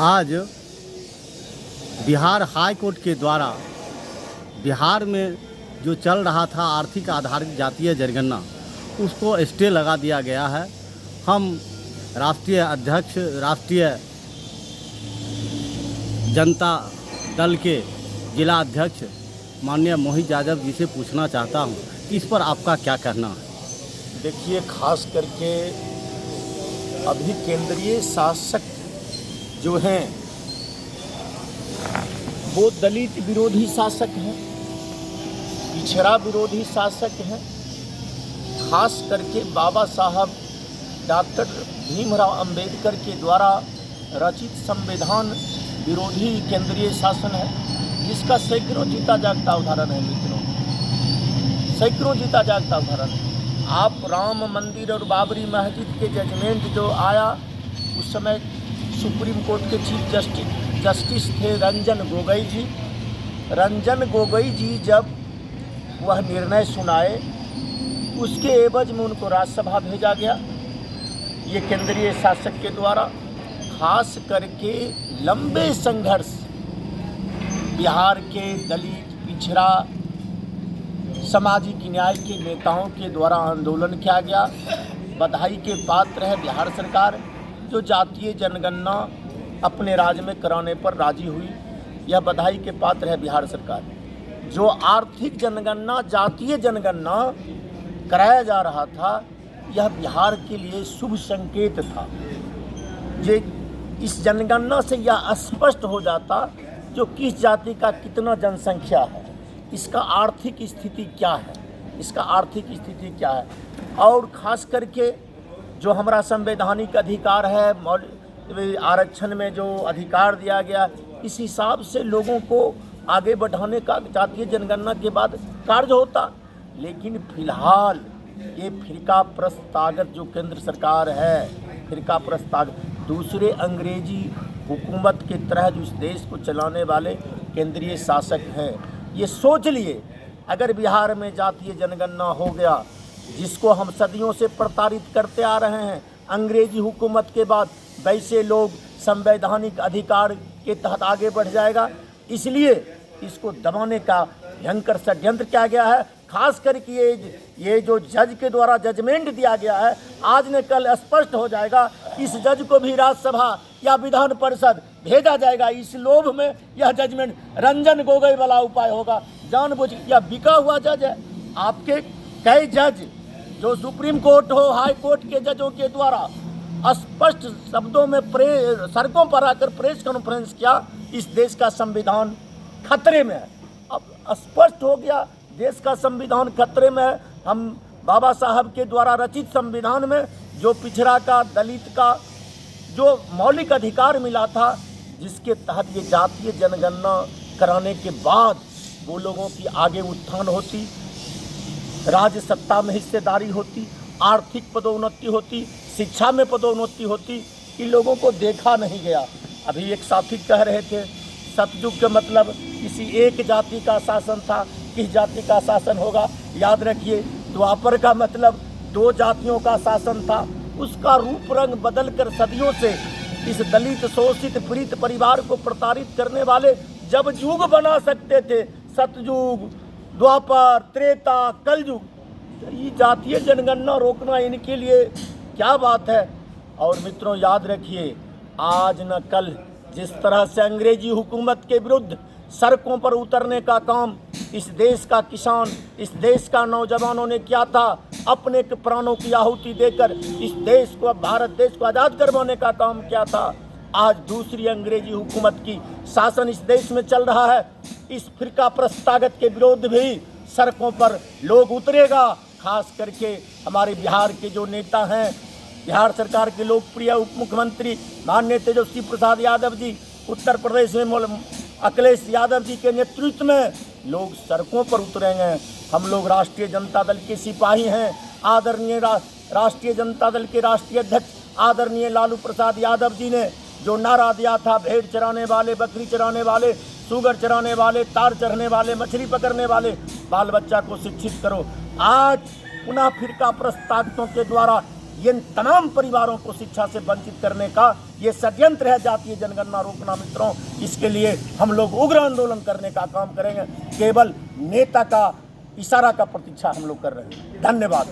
आज Bihar high court के द्वारा बिहार में जो चल रहा था आर्थिक आधारित जातीय जनगणना, उसको स्टे लगा दिया गया है। हम राष्ट्रीय अध्यक्ष, राष्ट्रीय जनता दल के जिला अध्यक्ष माननीय मोहित यादव जी से पूछना चाहता हूं कि इस पर आपका क्या कहना है। देखिए, खास करके अभी केंद्रीय शासक जो हैं वो दलित विरोधी शासक हैं, पिछड़ा विरोधी शासक हैं। खास करके बाबा साहब डॉक्टर भीमराव अंबेडकर के द्वारा रचित संविधान विरोधी केंद्रीय शासन है, जिसका सैकड़ों जीता जागता उदाहरण है। मित्रों, सैकड़ों जीता जागता उदाहरण है। आप राम मंदिर और बाबरी मस्जिद के जजमेंट जो आया, उस समय सुप्रीम कोर्ट के चीफ जस्टिस थे रंजन गोगोई जी। रंजन गोगोई जी जब वह निर्णय सुनाए, उसके एवज में उनको राज्यसभा भेजा गया, ये केंद्रीय शासक के द्वारा। खास करके लंबे संघर्ष बिहार के दलित, पिछड़ा, सामाजिक न्याय के नेताओं के द्वारा आंदोलन किया गया। बधाई के पात्र है बिहार सरकार, जो जातीय जनगणना अपने राज्य में कराने पर राजी हुई। यह बधाई के पात्र है बिहार सरकार। जो आर्थिक जनगणना, जातीय जनगणना कराया जा रहा था, यह बिहार के लिए शुभ संकेत था। ये इस जनगणना से यह स्पष्ट हो जाता जो किस जाति का कितना जनसंख्या है, इसका आर्थिक स्थिति क्या है, इसका आर्थिक स्थिति क्या है। और खास करके जो हमारा संवैधानिक अधिकार है, आरक्षण में जो अधिकार दिया गया, इस हिसाब से लोगों को आगे बढ़ाने का जातीय जनगणना के बाद कार्य होता। लेकिन फिलहाल ये फिरका प्रस्तागत जो केंद्र सरकार है, फिरका प्रस्तागत दूसरे अंग्रेजी हुकूमत के तहत इस देश को चलाने वाले केंद्रीय शासक हैं। ये सोच लिए, अगर बिहार में जातीय जनगणना हो गया, जिसको हम सदियों से प्रताड़ित करते आ रहे हैं अंग्रेजी हुकूमत के बाद, वैसे लोग संवैधानिक अधिकार के तहत आगे बढ़ जाएगा। इसलिए इसको दबाने का भयंकर षड्यंत्र किया गया है। खास करके ये जो जज के द्वारा जजमेंट दिया गया है, आज न कल स्पष्ट हो जाएगा। इस जज को भी राज्यसभा या विधान परिषद भेजा जाएगा। इस लोभ में यह जजमेंट रंजन गोगोई वाला उपाय होगा। जानबूझ यह बिका हुआ जज है। आपके कई जज जो सुप्रीम कोर्ट हो, हाई कोर्ट के जजों के द्वारा स्पष्ट शब्दों में सड़कों पर आकर प्रेस कॉन्फ्रेंस किया, इस देश का संविधान खतरे में है। अब स्पष्ट हो गया देश का संविधान खतरे में है। हम बाबा साहब के द्वारा रचित संविधान में जो पिछड़ा का, दलित का जो मौलिक अधिकार मिला था, जिसके तहत ये जातीय जनगणना कराने के बाद वो लोगों की आगे उत्थान होती, राज्य सत्ता में हिस्सेदारी होती, आर्थिक पदोन्नति होती, शिक्षा में पदोन्नति होती, इन लोगों को देखा नहीं गया। अभी एक साथी कह रहे थे सतयुग के मतलब किसी एक जाति का शासन था, किस जाति का शासन होगा। याद रखिए, द्वापर का मतलब दो जातियों का शासन था। उसका रूप रंग बदल कर सदियों से इस दलित, शोषित, पीड़ित परिवार को प्रताड़ित करने वाले जब युग बना सकते थे, सतयुग, द्वापर, त्रेता, कलयुग, तो ये जातीय जनगणना रोकना इनके लिए क्या बात है। और मित्रों, याद रखिए, आज न कल जिस तरह से अंग्रेजी हुकूमत के विरुद्ध सड़कों पर उतरने का काम इस देश का किसान, इस देश का नौजवानों ने किया था, अपने प्राणों की आहुति देकर इस देश को, भारत देश को आज़ाद करवाने का काम किया था, आज दूसरी अंग्रेजी हुकूमत की शासन इस देश में चल रहा है। इस फिरका प्रस्तागत के विरोध भी सड़कों पर लोग उतरेगा। खास करके हमारे बिहार के जो नेता हैं, बिहार सरकार के लोकप्रिय उप मुख्यमंत्री माननीय तेजस्वी प्रसाद यादव जी, उत्तर प्रदेश में अखिलेश यादव जी के नेतृत्व में लोग सड़कों पर उतरेंगे। हम लोग राष्ट्रीय जनता दल के सिपाही हैं। आदरणीय राष्ट्रीय जनता दल के राष्ट्रीय अध्यक्ष आदरणीय लालू प्रसाद यादव जी ने जो नारा दिया था, भेड़ चराने वाले, बकरी चराने वाले, सुगर चराने वाले, तार चढ़ने वाले, मछली पकड़ने वाले, बाल बच्चा को शिक्षित करो। आज पुनः फिरका प्रस्तावितों के द्वारा ये तमाम परिवारों को शिक्षा से वंचित करने का ये षड्यंत्र है जातीय जनगणना रोकना। मित्रों, इसके लिए हम लोग उग्र आंदोलन करने का काम करेंगे। केवल नेता का इशारा का प्रतीक्षा हम लोग कर रहे हैं। धन्यवाद।